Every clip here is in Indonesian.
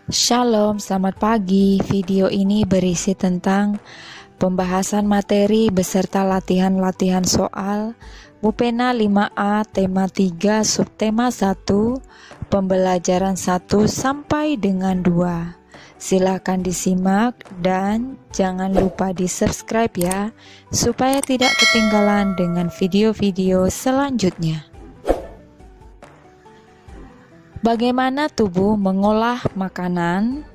Shalom, selamat pagi. Video ini berisi tentang pembahasan materi beserta latihan-latihan soal Bupena 5A tema 3 subtema 1 pembelajaran 1 sampai dengan 2. Silakan disimak dan jangan lupa di subscribe ya, supaya tidak ketinggalan dengan video-video selanjutnya. Bagaimana tubuh mengolah makanan?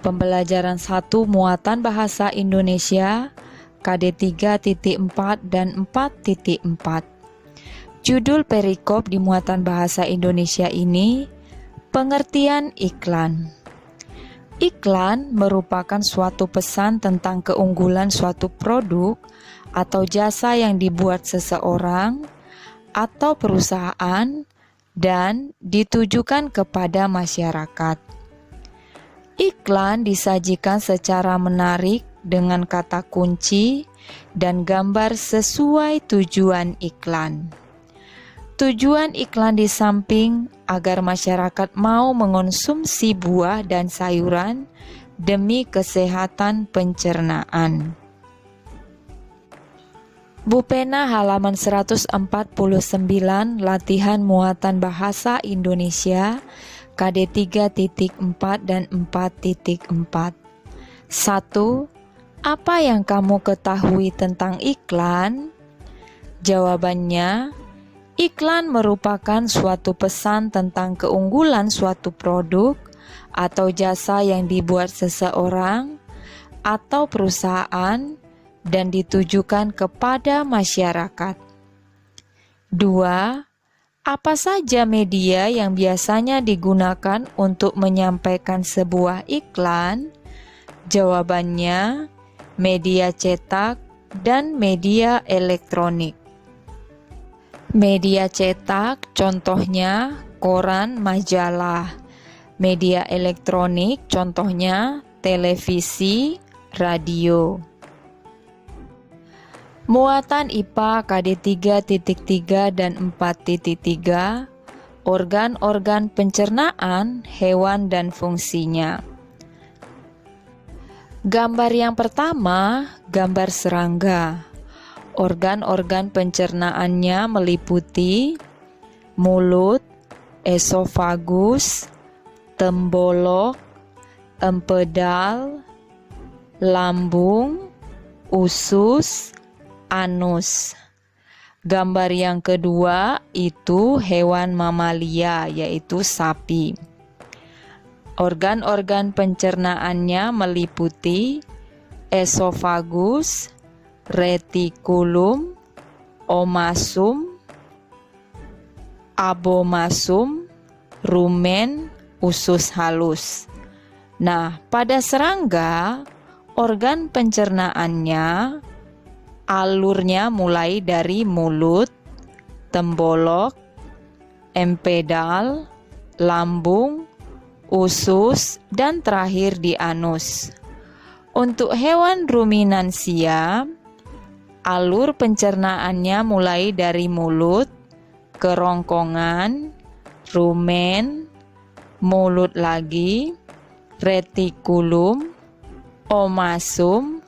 Pembelajaran 1 muatan bahasa Indonesia KD 3.4 dan 4.4. Judul perikop di muatan bahasa Indonesia ini, pengertian iklan. Iklan merupakan suatu pesan tentang keunggulan suatu produk atau jasa yang dibuat seseorang atau perusahaan dan ditujukan kepada masyarakat. Iklan disajikan secara menarik dengan kata kunci dan gambar sesuai tujuan iklan. Tujuan iklan di samping agar masyarakat mau mengonsumsi buah dan sayuran demi kesehatan pencernaan. Bupena halaman 149 latihan muatan bahasa Indonesia KD 3.4 dan 4.4. 1. Apa yang kamu ketahui tentang iklan? Jawabannya, iklan merupakan suatu pesan tentang keunggulan suatu produk atau jasa yang dibuat seseorang atau perusahaan dan ditujukan kepada masyarakat. 2. Apa saja media yang biasanya digunakan untuk menyampaikan sebuah iklan? Jawabannya, media cetak dan media elektronik. Media cetak contohnya koran, majalah. Media elektronik contohnya televisi, radio. Muatan IPA KD 3.3 dan 4.3, organ-organ pencernaan hewan dan fungsinya. Gambar yang pertama, gambar serangga. Organ-organ pencernaannya meliputi mulut, esofagus, tembolok, empedal, lambung, usus, anus. Gambar yang kedua itu hewan mamalia, yaitu sapi. Organ-organ pencernaannya meliputi esofagus, retikulum, omasum, abomasum, rumen, usus halus. Nah, pada serangga, organ pencernaannya alurnya mulai dari mulut, tembolok, empedal, lambung, usus, dan terakhir di anus. Untuk hewan ruminansia, alur pencernaannya mulai dari mulut, kerongkongan, rumen, mulut lagi, retikulum, omasum,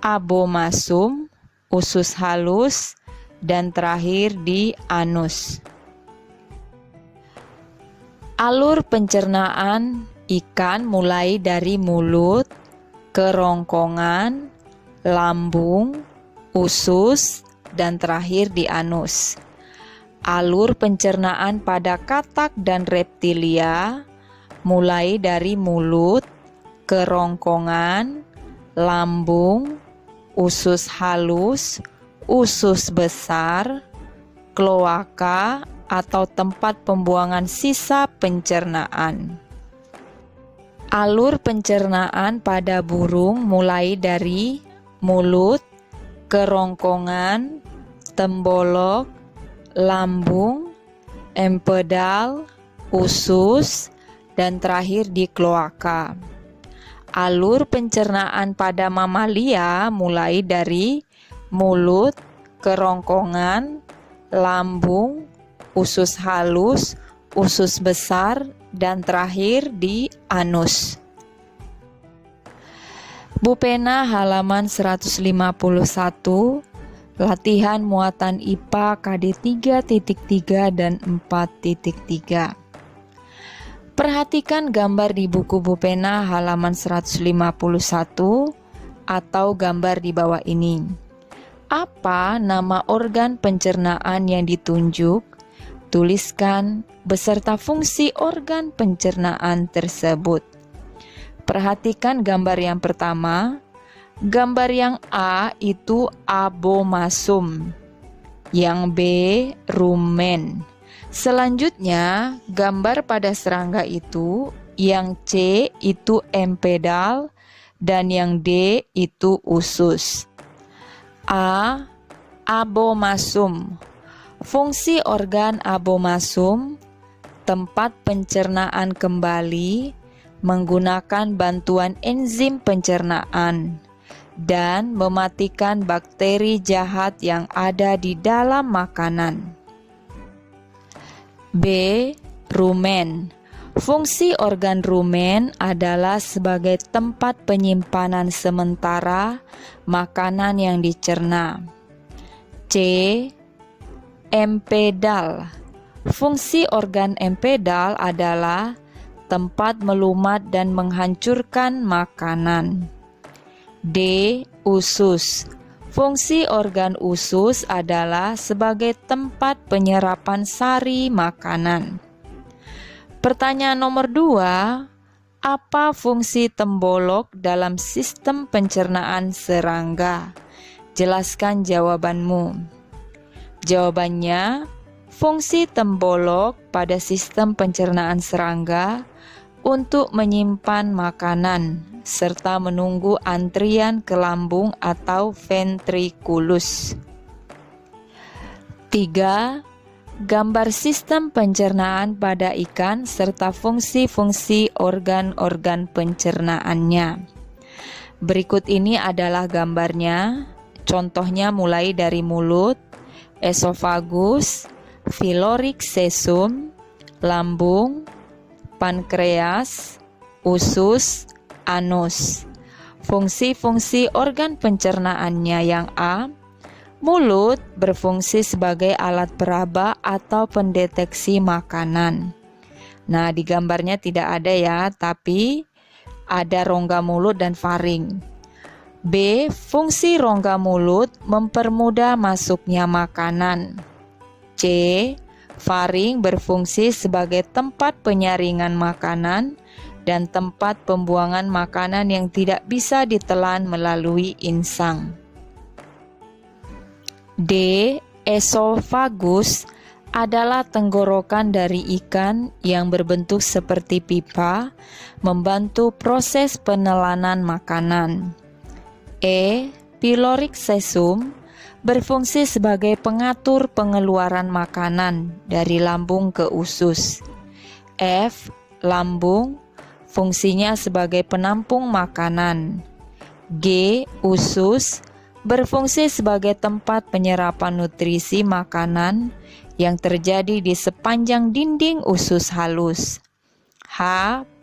abomasum, usus halus, dan terakhir di anus. Alur pencernaan ikan mulai dari mulut, kerongkongan, lambung, usus, dan terakhir di anus. Alur pencernaan pada katak dan reptilia mulai dari mulut, kerongkongan, lambung, usus halus, usus besar, kloaka atau tempat pembuangan sisa pencernaan. Alur pencernaan pada burung mulai dari mulut, kerongkongan, tembolok, lambung, empedal, usus, dan terakhir di kloaka. Alur pencernaan pada mamalia mulai dari mulut, kerongkongan, lambung, usus halus, usus besar, dan terakhir di anus. Bu Pena halaman 151, latihan muatan IPA KD 3.3 dan 4.3. Perhatikan gambar di buku Bu Pena halaman 151 atau gambar di bawah ini. Apa nama organ pencernaan yang ditunjuk? Tuliskan beserta fungsi organ pencernaan tersebut. Perhatikan gambar yang pertama. Gambar yang A itu abomasum, yang B rumen. Selanjutnya, gambar pada serangga itu, yang C itu empedal dan yang D itu usus. A. Abomasum. Fungsi organ abomasum, tempat pencernaan kembali menggunakan bantuan enzim pencernaan dan mematikan bakteri jahat yang ada di dalam makanan. B. Rumen. Fungsi organ rumen adalah sebagai tempat penyimpanan sementara makanan yang dicerna. C. Empedal. Fungsi organ empedal adalah tempat melumat dan menghancurkan makanan. D. Usus. Fungsi organ usus adalah sebagai tempat penyerapan sari makanan. Pertanyaan nomor 2, apa fungsi tembolok dalam sistem pencernaan serangga? Jelaskan jawabanmu. Jawabannya, fungsi tembolok pada sistem pencernaan serangga untuk menyimpan makanan serta menunggu antrian ke lambung atau ventrikulus. 3. Gambar sistem pencernaan pada ikan serta fungsi-fungsi organ-organ pencernaannya. Berikut ini adalah gambarnya. Contohnya mulai dari mulut, esofagus, pyloric sesum, lambung, pankreas, usus, anus. Fungsi-fungsi organ pencernaannya yang A. Mulut berfungsi sebagai alat peraba atau pendeteksi makanan. Nah, di gambarnya tidak ada ya, tapi ada rongga mulut dan faring. B. Fungsi rongga mulut mempermudah masuknya makanan. C. Faring berfungsi sebagai tempat penyaringan makanan dan tempat pembuangan makanan yang tidak bisa ditelan melalui insang. D. Esofagus adalah tenggorokan dari ikan yang berbentuk seperti pipa, membantu proses penelanan makanan. E. Pyloric sesum berfungsi sebagai pengatur pengeluaran makanan dari lambung ke usus. F. Lambung, fungsinya sebagai penampung makanan. G. Usus, berfungsi sebagai tempat penyerapan nutrisi makanan yang terjadi di sepanjang dinding usus halus. H.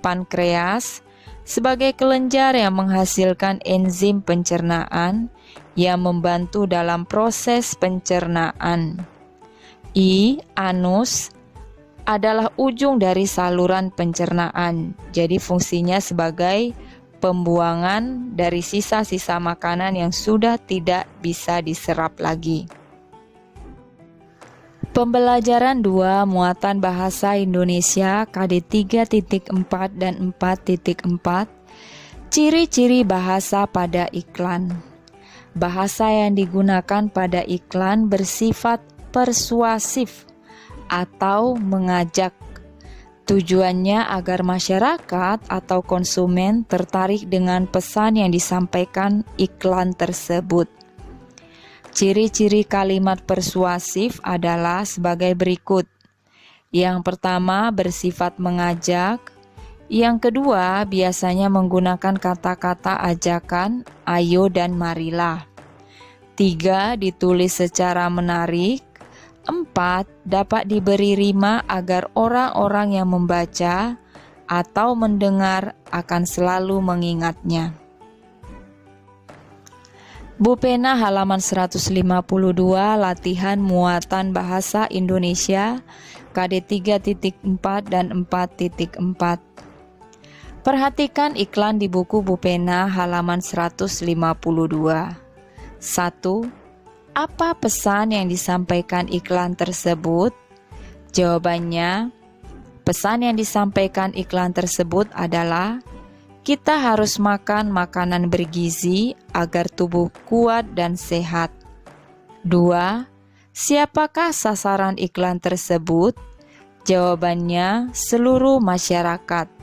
Pankreas, sebagai kelenjar yang menghasilkan enzim pencernaan yang membantu dalam proses pencernaan. I. Anus adalah ujung dari saluran pencernaan, jadi fungsinya sebagai pembuangan dari sisa-sisa makanan yang sudah tidak bisa diserap lagi. Pembelajaran 2 Muatan Bahasa Indonesia KD 3.4 dan 4.4. Ciri-ciri bahasa pada iklan. Bahasa yang digunakan pada iklan bersifat persuasif atau mengajak. Tujuannya agar masyarakat atau konsumen tertarik dengan pesan yang disampaikan iklan tersebut. Ciri-ciri kalimat persuasif adalah sebagai berikut. Yang pertama, bersifat mengajak. Yang kedua, biasanya menggunakan kata-kata ajakan, ayo dan marilah. 3. Ditulis secara menarik. 4. Dapat diberi rima agar orang-orang yang membaca atau mendengar akan selalu mengingatnya. Bu Pena halaman 152, latihan muatan bahasa Indonesia KD 3.4 dan 4.4. Perhatikan iklan di buku Bu Pena halaman 152. 1. Apa pesan yang disampaikan iklan tersebut? Jawabannya, pesan yang disampaikan iklan tersebut adalah kita harus makan makanan bergizi agar tubuh kuat dan sehat. 2. Siapakah sasaran iklan tersebut? Jawabannya, seluruh masyarakat.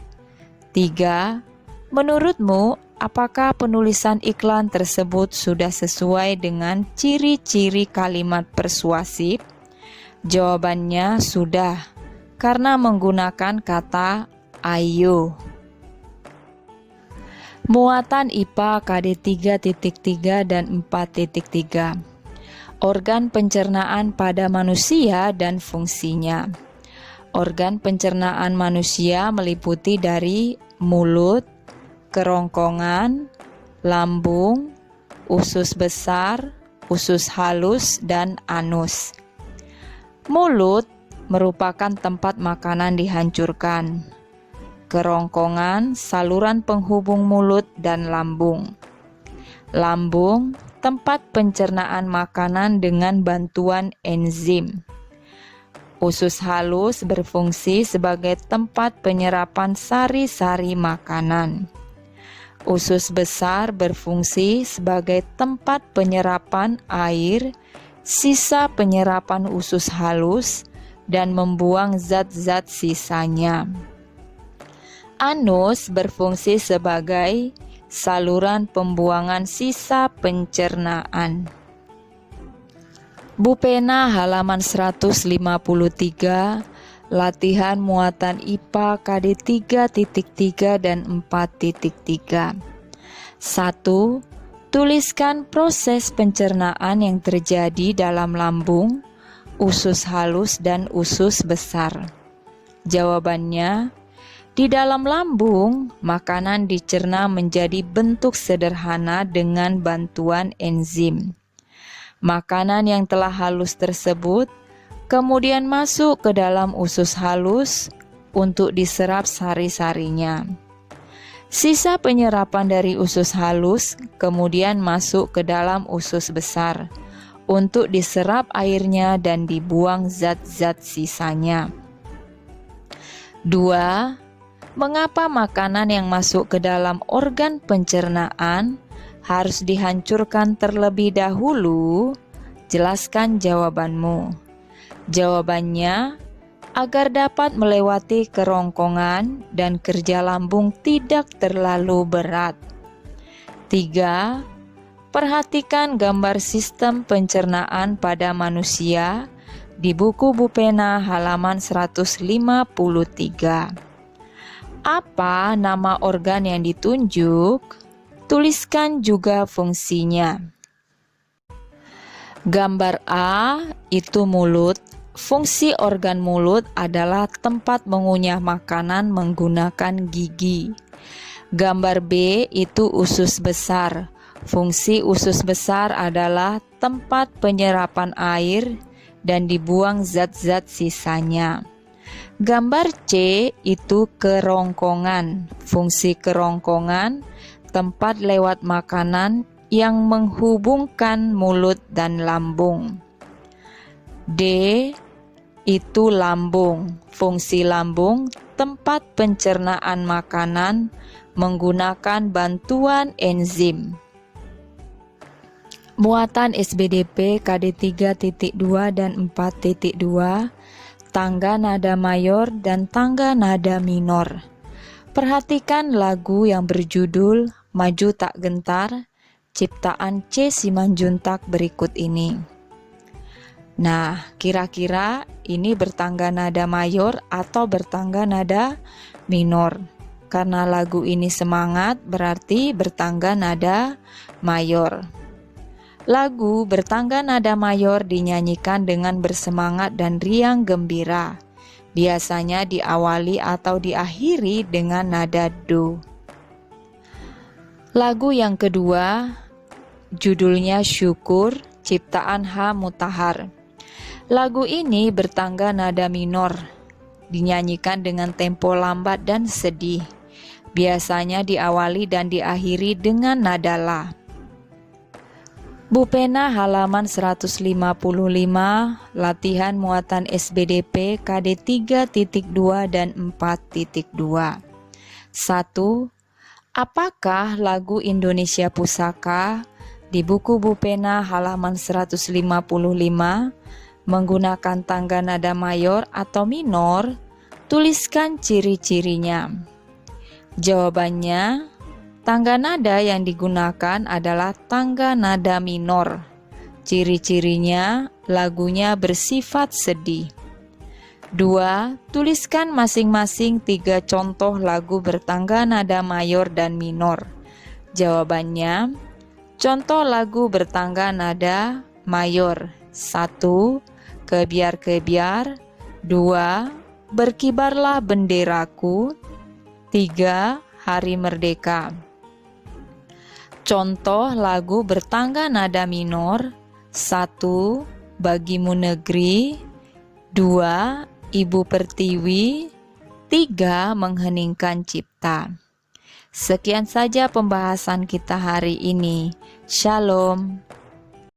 3. Menurutmu, apakah penulisan iklan tersebut sudah sesuai dengan ciri-ciri kalimat persuasif? Jawabannya sudah, karena menggunakan kata ayo. Muatan IPA KD 3.3 dan 4.3. Organ pencernaan pada manusia dan fungsinya. Organ pencernaan manusia meliputi dari mulut, kerongkongan, lambung, usus besar, usus halus, dan anus. Mulut merupakan tempat makanan dihancurkan. Kerongkongan, saluran penghubung mulut dan lambung. Lambung, tempat pencernaan makanan dengan bantuan enzim. Usus halus berfungsi sebagai tempat penyerapan sari-sari makanan. Usus besar berfungsi sebagai tempat penyerapan air, sisa penyerapan usus halus, dan membuang zat-zat sisanya. Anus berfungsi sebagai saluran pembuangan sisa pencernaan. Bu Pena halaman 153, latihan muatan IPA KD 3.3 dan 4.3. 1. Tuliskan proses pencernaan yang terjadi dalam lambung, usus halus, dan usus besar. Jawabannya, di dalam lambung, makanan dicerna menjadi bentuk sederhana dengan bantuan enzim. Makanan yang telah halus tersebut kemudian masuk ke dalam usus halus untuk diserap sari-sarinya. Sisa penyerapan dari usus halus kemudian masuk ke dalam usus besar untuk diserap airnya dan dibuang zat-zat sisanya. 2. Mengapa makanan yang masuk ke dalam organ pencernaan harus dihancurkan terlebih dahulu? Jelaskan jawabanmu. Jawabannya, agar dapat melewati kerongkongan dan kerja lambung tidak terlalu berat. 3. Perhatikan gambar sistem pencernaan pada manusia di buku Bu Pena halaman 153. Apa nama organ yang ditunjuk? Tuliskan juga fungsinya. Gambar A itu mulut. Fungsi organ mulut adalah tempat mengunyah makanan menggunakan gigi. Gambar B itu usus besar. Fungsi usus besar adalah tempat penyerapan air dan dibuang zat-zat sisanya. Gambar C itu kerongkongan. Fungsi kerongkongan tempat lewat makanan yang menghubungkan mulut dan lambung. D itu lambung. Fungsi lambung tempat pencernaan makanan menggunakan bantuan enzim. Muatan SBDP KD 3.2 dan 4.2, tangga nada mayor dan tangga nada minor. Perhatikan lagu yang berjudul Maju Tak Gentar, ciptaan C. Simanjuntak berikut ini. Nah, kira-kira ini bertangga nada mayor atau bertangga nada minor? Karena lagu ini semangat, berarti bertangga nada mayor. Lagu bertangga nada mayor dinyanyikan dengan bersemangat dan riang gembira. biasanya diawali atau diakhiri dengan nada do. Lagu yang kedua, judulnya Syukur, ciptaan H. Mutahar. Lagu ini bertangga nada minor, dinyanyikan dengan tempo lambat dan sedih. Biasanya diawali dan diakhiri dengan nada la. Bupena halaman 155, latihan muatan SBDP KD 3.2 dan 4.2. 1. Apakah lagu Indonesia Pusaka di buku Bupena halaman 155 menggunakan tangga nada mayor atau minor? Tuliskan ciri-cirinya. Jawabannya, tangga nada yang digunakan adalah tangga nada minor. Ciri-cirinya, lagunya bersifat sedih. 2. Tuliskan masing-masing 3 contoh lagu bertangga nada mayor dan minor. Jawabannya, contoh lagu bertangga nada mayor. 1. Kebiar-kebiar. 2. Berkibarlah benderaku. 3. Hari Merdeka. Contoh lagu bertangga nada minor. 1. Bagimu Negeri. 2. Ibu Pertiwi. 3. Mengheningkan Cipta. Sekian saja pembahasan kita hari ini. Shalom.